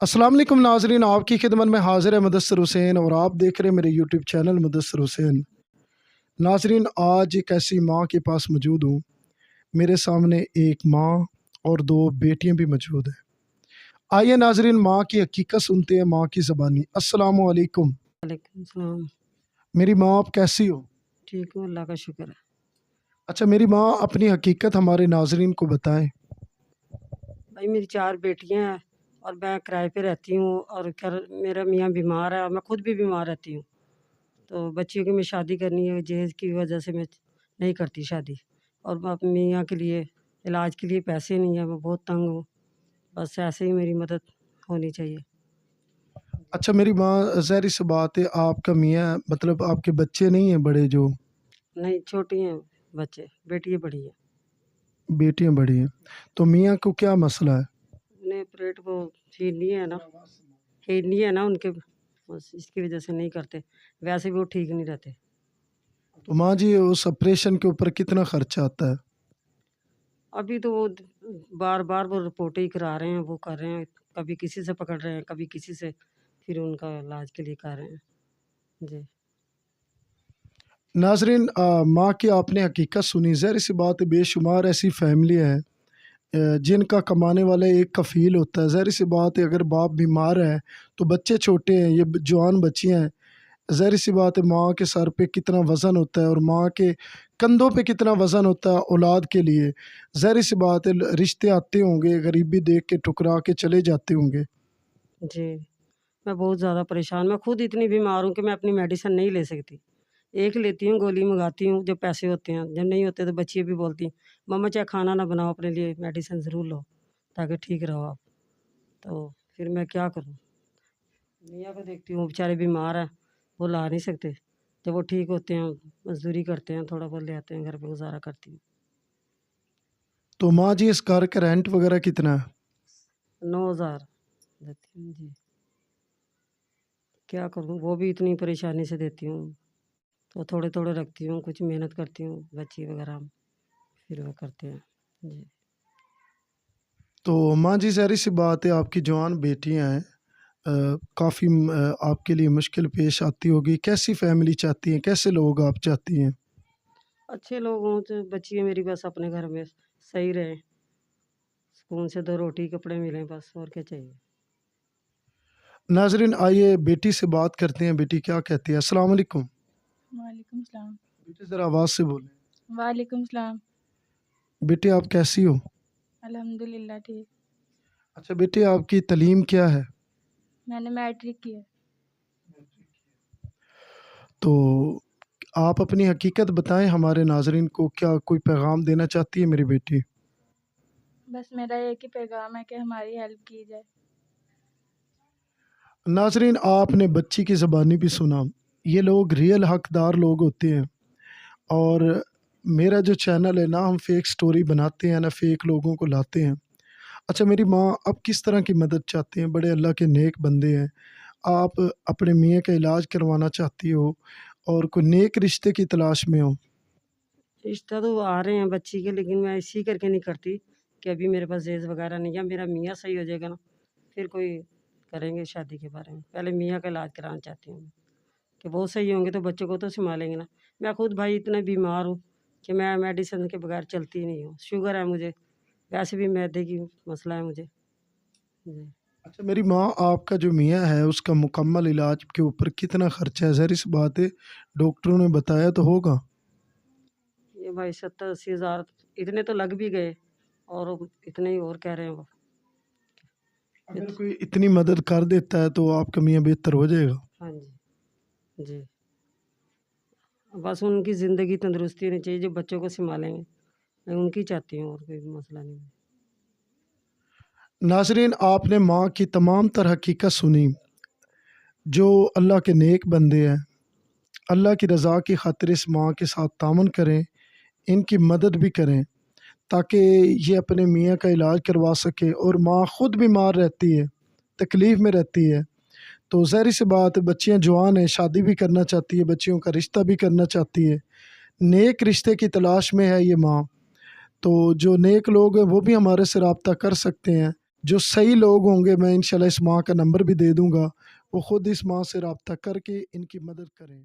अस्सलाम वालेकुम नाजरीन, आपकी खिदमत में हाजिर है मुदस्सिर हुसैन और आप देख रहे हैं मेरे यूट्यूब चैनल मुदस्सिर हुसैन। नाजरीन, आज एक ऐसी माँ के पास मौजूद हूँ। मेरे सामने एक माँ और दो बेटियाँ भी मौजूद हैं। आइए नाजरीन, माँ की हकीकत सुनते हैं, माँ की ज़बानी। अस्सलाम वालेकुम। वालेकुम सलाम। मेरी माँ, आप कैसी हो? ठीक हूँ, अल्लाह का शुक्र है। अच्छा मेरी माँ, अपनी हकीकत हमारे नाजरीन को बताएं। भाई मेरी 4 बेटियां हैं और मैं किराए पे रहती हूँ और घर मेरा मियाँ बीमार है और मैं खुद भी बीमार रहती हूँ। तो बच्चियों की मैं शादी करनी है, जहेज़ की वजह से मैं नहीं करती शादी। और मैं अपने मियाँ के लिए इलाज के लिए पैसे नहीं है, मैं बहुत तंग हूँ। बस ऐसे ही मेरी मदद होनी चाहिए। अच्छा मेरी माँ, ज़ाहिर सी बात है, आपका मियाँ मतलब आपके बच्चे नहीं हैं बड़े जो? नहीं, छोटी हैं बच्चे, बेटी बड़ी है। बेटियाँ बड़ी हैं। तो मियाँ को क्या मसला है? उन्हें पेट वो हील नहीं है ना उनके, बस इसकी वजह से नहीं करते। वैसे भी वो ठीक नहीं रहते। तो माँ जी, उस ऑपरेशन के ऊपर कितना खर्चा आता है? अभी तो वो बार-बार वो रिपोर्टें ही करा रहे हैं, वो कर रहे हैं, कभी किसी से पकड़ रहे हैं, कभी किसी से, फिर उनका इलाज के लिए कर रहे हैं। जी। नाजरीन, माँ की आपने हकीकत सुनी। ज़ाहिर सी बात है, बेशुमार ऐसी फैमिलियाँ हैं जिनका कमाने वाला एक कफ़ील होता है। ज़ाहिर सी बात है, अगर बाप बीमार है तो बच्चे छोटे हैं, ये जवान बच्चियाँ हैं। ज़ाहिर सी बात है, माँ के सर पे कितना वज़न होता है और माँ के कंधों पे कितना वज़न होता है औलाद के लिए। ज़ाहिर सी बात है, रिश्ते आते होंगे, गरीबी देख के ठुकरा के चले जाते होंगे। जी, मैं बहुत ज़्यादा परेशान, मैं खुद इतनी बीमार हूँ कि मैं अपनी मेडिसिन नहीं ले सकती। एक लेती हूँ, गोली मँगाती हूँ जब पैसे होते हैं, जब नहीं होते तो बच्चियाँ भी बोलती हैं, मम्मा चाहे खाना ना बनाओ अपने लिए, मेडिसिन ज़रूर लो, ताकि ठीक रहो आप। तो फिर मैं क्या करूँ? मियाँ को देखती हूँ, बेचारे बीमार हैं, वो ला नहीं सकते। जब वो ठीक होते हैं, मज़दूरी करते हैं, थोड़ा बहुत ले आते हैं, घर पे गुज़ारा करती हूँ। तो माँ जी, इस घर का रेंट वग़ैरह कितना है? 9,000 देती हूँ जी। क्या करूँ, वो भी इतनी परेशानी से देती हूँ, तो थोड़े-थोड़े रखती हूँ, कुछ मेहनत करती हूँ, बच्ची वगैरह फिर वो करते हैं। जी। तो माँ जी, ज़ाहिर-सी बात है, आपकी जवान बेटियाँ हैं, काफ़ी आपके लिए मुश्किल पेश आती होगी। कैसी फ़ैमिली चाहती हैं? कैसे लोग आप चाहती हैं? अच्छे लोग हों तो बच्चियाँ मेरी बस अपने घर में सही रहें, सुकून से 2 रोटी कपड़े मिलें बस, और क्या चाहिए। नाज़रीन, आइए बेटी से बात करते हैं, बेटी क्या कहती है। अस्सलाम वालेकुम। वालेकुम सलाम। बेटी ज़रा आवाज़ से बोलें। वालेकुम सलाम। बेटी, आप कैसी हो? अल्हम्दुलिल्लाह ठीक। अच्छा बेटी, आपकी तालीम क्या है? मैंने मैट्रिक किया। तो आप अपनी हकीकत बताएँ हमारे नाज़रीन को, क्या कोई पैगाम देना चाहती है मेरी बेटी? बस मेरा एक ही पैगाम है कि हमारी हेल्प की जाए। नाज़रीन, आपने बच्ची की ज़बानी भी सुना। ये लोग रियल हकदार लोग होते हैं और मेरा जो चैनल है ना, हम फेक स्टोरी बनाते हैं ना, फेक लोगों को लाते हैं। अच्छा मेरी माँ, आप किस तरह की मदद चाहते हैं? बड़े अल्लाह के नेक बंदे हैं। आप अपने मियाँ का इलाज करवाना चाहती हो और कोई नेक रिश्ते की तलाश में हो। रिश्ता तो आ रहे हैं बच्ची के, लेकिन मैं इसी करके नहीं करती कि अभी मेरे पास दहेज वगैरह नहीं है। मेरा मियाँ सही हो जाएगा ना, फिर कोई करेंगे शादी के बारे में। पहले मियाँ का इलाज कराना चाहती हूँ मैं, कि वो सही होंगे तो बच्चों को तो सँभालेंगे ना। मैं खुद भाई इतना बीमार हूँ कि मैं मेडिसिन के बगैर चलती नहीं हूँ। शुगर है मुझे, वैसे भी मैदे की मसला है मुझे। जी। अच्छा मेरी माँ, आपका जो मियाँ है उसका मुकम्मल इलाज के ऊपर कितना खर्चा है? ज़ाहिर-सी बात है, डॉक्टरों ने बताया तो होगा। ये भाई 70-80 हज़ार इतने तो लग भी गए, और इतने ही और कह रहे हैं वो। अगर इत कोई इतनी मदद कर देता है तो आपका मियाँ बेहतर हो जाएगा। हाँ जी, जी। बस उनकी ज़िंदगी तंदुरुस्ती होनी चाहिए, जो बच्चों को सँभालेंगे। मैं उनकी चाहती हूँ, और कोई मसला नहीं है। नाज़रीन, आपने माँ की तमाम तर हकीकत सुनी। जो अल्लाह के नेक बंदे हैं, अल्लाह की रज़ा की खातिर इस माँ के साथ तामुन करें, इनकी मदद भी करें ताकि ये अपने मियाँ का इलाज करवा सके। और माँ ख़ुद बीमार रहती है, तकलीफ़ में रहती है, तो ज़ाहिर-सी बात है, बच्चियाँ जवान हैं, शादी भी करना चाहती है, बच्चियों का रिश्ता भी करना चाहती है। नेक रिश्ते की तलाश में है ये माँ। तो जो नेक लोग हैं वो भी हमारे से राब्ता कर सकते हैं। جو صحیح لوگ ہوں گے میں انشاءاللہ اس ماں کا نمبر بھی دے دوں گا، وہ خود اس ماں سے رابطہ کر کے ان کی مدد کریں۔